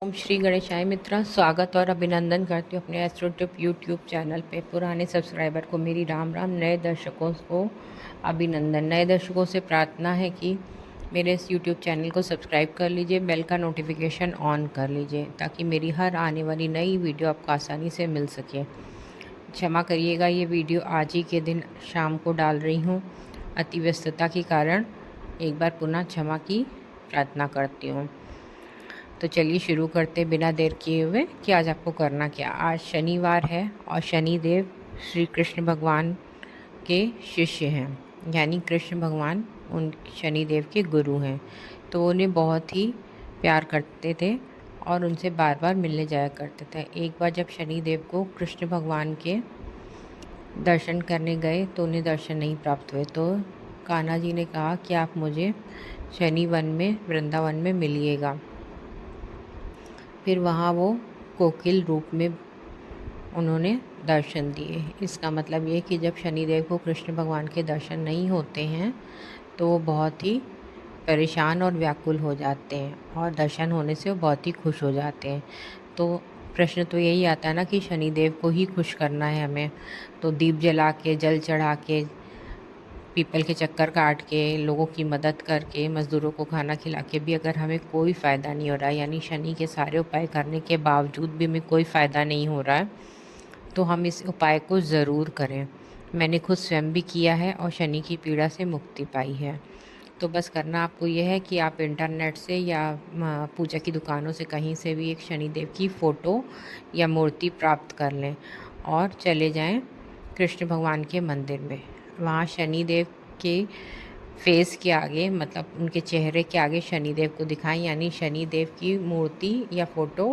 ओम श्री गणेशाय मित्रा, स्वागत और अभिनंदन करती हूँ अपने एस्ट्रोटिप यूट्यूब चैनल पे। पुराने सब्सक्राइबर को मेरी राम राम, नए दर्शकों को अभिनंदन। नए दर्शकों से प्रार्थना है कि मेरे इस यूट्यूब चैनल को सब्सक्राइब कर लीजिए, बेल का नोटिफिकेशन ऑन कर लीजिए ताकि मेरी हर आने वाली नई वीडियो आपको आसानी से मिल सके। क्षमा करिएगा, ये वीडियो आज ही के दिन शाम को डाल रही हूँ, अति व्यस्तता के कारण एक बार पुनः क्षमा की प्रार्थना करती हूँ। तो चलिए शुरू करते बिना देर किए हुए कि आज आपको करना क्या। आज शनिवार है और शनिदेव श्री कृष्ण भगवान के शिष्य हैं, यानी कृष्ण भगवान उन शनिदेव के गुरु हैं। तो उन्हें बहुत ही प्यार करते थे और उनसे बार बार मिलने जाया करते थे। एक बार जब शनिदेव को कृष्ण भगवान के दर्शन करने गए तो उन्हें दर्शन नहीं प्राप्त हुए। तो कान्हा जी ने कहा कि आप मुझे शनि वन में, वृंदावन में मिलिएगा। फिर वहाँ वो कोकिल रूप में उन्होंने दर्शन दिए। इसका मतलब ये कि जब शनिदेव को कृष्ण भगवान के दर्शन नहीं होते हैं तो वो बहुत ही परेशान और व्याकुल हो जाते हैं, और दर्शन होने से वो बहुत ही खुश हो जाते हैं। तो प्रश्न तो यही आता है ना कि शनिदेव को ही खुश करना है हमें, तो दीप जला के, जल चढ़ा के, पीपल के चक्कर काट के, लोगों की मदद करके, मज़दूरों को खाना खिला के भी अगर हमें कोई फ़ायदा नहीं हो रहा है, यानी शनि के सारे उपाय करने के बावजूद भी हमें कोई फ़ायदा नहीं हो रहा है, तो हम इस उपाय को ज़रूर करें। मैंने खुद स्वयं भी किया है और शनि की पीड़ा से मुक्ति पाई है। तो बस करना आपको यह है कि आप इंटरनेट से या पूजा की दुकानों से कहीं से भी एक शनिदेव की फ़ोटो या मूर्ति प्राप्त कर लें और चले जाएं कृष्ण भगवान के मंदिर में। वहाँ शनिदेव के फेस के आगे, मतलब उनके चेहरे के आगे शनिदेव को दिखाएं, यानी शनिदेव की मूर्ति या फ़ोटो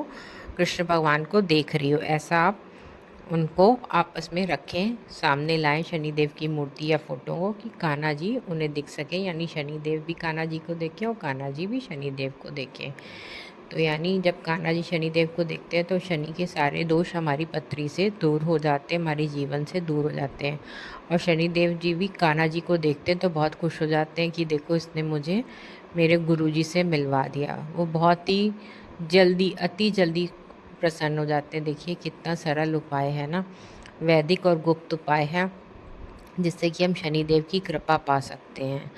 कृष्ण भगवान को देख रही हो, ऐसा आप उनको आपस में रखें, सामने लाएं शनिदेव की मूर्ति या फ़ोटो को, कि कान्हा जी उन्हें दिख सकें, यानी शनिदेव भी कान्हा जी को देखें और कान्हा जी भी शनिदेव को देखें। तो यानी जब कान्हा जी शनिदेव को देखते हैं तो शनि के सारे दोष हमारी पथरी से दूर हो जाते हैं, हमारे जीवन से दूर हो जाते हैं। और शनिदेव जी भी कान्हा जी को देखते हैं तो बहुत खुश हो जाते हैं कि देखो, इसने मुझे मेरे गुरुजी से मिलवा दिया। वो बहुत ही जल्दी, अति जल्दी प्रसन्न हो जाते हैं। देखिए कितना सरल उपाय है ना, वैदिक और गुप्त उपाय है जिससे कि हम शनिदेव की कृपा पा सकते हैं।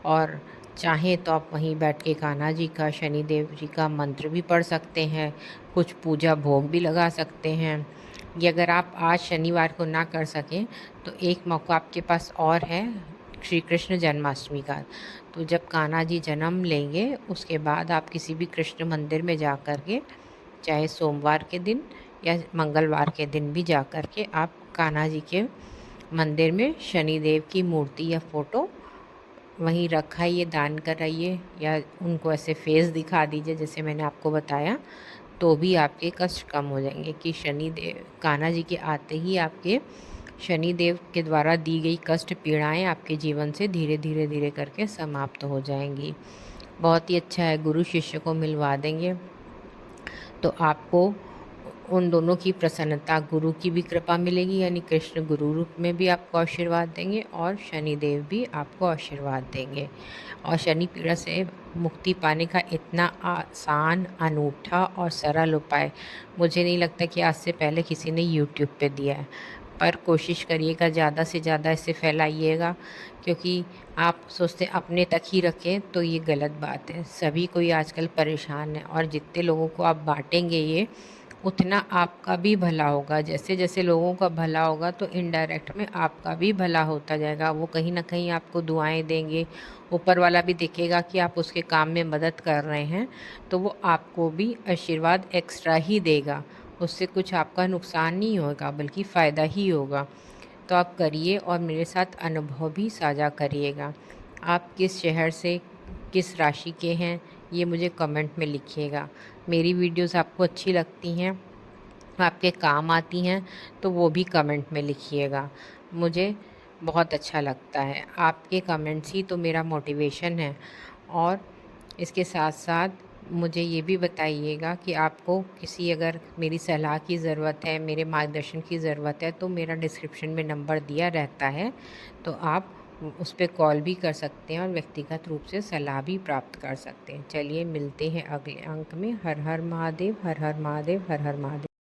और चाहें तो आप वहीं बैठ के कान्हा जी का, शनिदेव जी का मंत्र भी पढ़ सकते हैं, कुछ पूजा भोग भी लगा सकते हैं। ये अगर आप आज शनिवार को ना कर सकें तो एक मौका आपके पास और है, श्री कृष्ण जन्माष्टमी का। तो जब कान्हा जी जन्म लेंगे उसके बाद आप किसी भी कृष्ण मंदिर में जा कर के, चाहे सोमवार के दिन या मंगलवार के दिन भी जा कर के, आप कान्हा जी के मंदिर में शनिदेव की मूर्ति या फ़ोटो वहीं रखाइए, दान कराइए, या उनको ऐसे फेस दिखा दीजिए जैसे मैंने आपको बताया, तो भी आपके कष्ट कम हो जाएंगे। कि शनिदेव, कान्हा जी के आते ही आपके शनिदेव के द्वारा दी गई कष्ट, पीड़ाएं आपके जीवन से धीरे धीरे धीरे करके समाप्त हो जाएंगी। बहुत ही अच्छा है, गुरु शिष्य को मिलवा देंगे तो आपको उन दोनों की प्रसन्नता, गुरु की भी कृपा मिलेगी, यानी कृष्ण गुरु रूप में भी आपको आशीर्वाद देंगे और शनिदेव भी आपको आशीर्वाद देंगे। और शनि पीड़ा से मुक्ति पाने का इतना आसान, अनूठा और सरल उपाय मुझे नहीं लगता कि आज से पहले किसी ने यूट्यूब पे दिया है। पर कोशिश करिएगा, ज़्यादा से ज़्यादा इसे फैलाइएगा, क्योंकि आप सोचते अपने तक ही रखें तो ये गलत बात है। सभी कोई आजकल परेशान है, और जितने लोगों को आप बांटेंगे ये, उतना आपका भी भला होगा। जैसे जैसे लोगों का भला होगा तो इनडायरेक्ट में आपका भी भला होता जाएगा। वो कहीं ना कहीं आपको दुआएं देंगे, ऊपर वाला भी देखेगा कि आप उसके काम में मदद कर रहे हैं, तो वो आपको भी आशीर्वाद एक्स्ट्रा ही देगा। उससे कुछ आपका नुकसान नहीं होगा बल्कि फ़ायदा ही होगा। तो आप करिए और मेरे साथ अनुभव भी साझा करिएगा। आप किस शहर से, किस राशि के हैं, ये मुझे कमेंट में लिखिएगा। मेरी वीडियोस आपको अच्छी लगती हैं, आपके काम आती हैं, तो वो भी कमेंट में लिखिएगा। मुझे बहुत अच्छा लगता है, आपके कमेंट्स ही तो मेरा मोटिवेशन है। और इसके साथ साथ मुझे ये भी बताइएगा कि आपको किसी, अगर मेरी सलाह की ज़रूरत है, मेरे मार्गदर्शन की ज़रूरत है, तो मेरा डिस्क्रिप्शन में नंबर दिया रहता है, तो आप उस पे कॉल भी कर सकते हैं और व्यक्तिगत रूप से सलाह भी प्राप्त कर सकते हैं। चलिए मिलते हैं अगले अंक में। हर हर महादेव, हर हर महादेव, हर हर महादेव।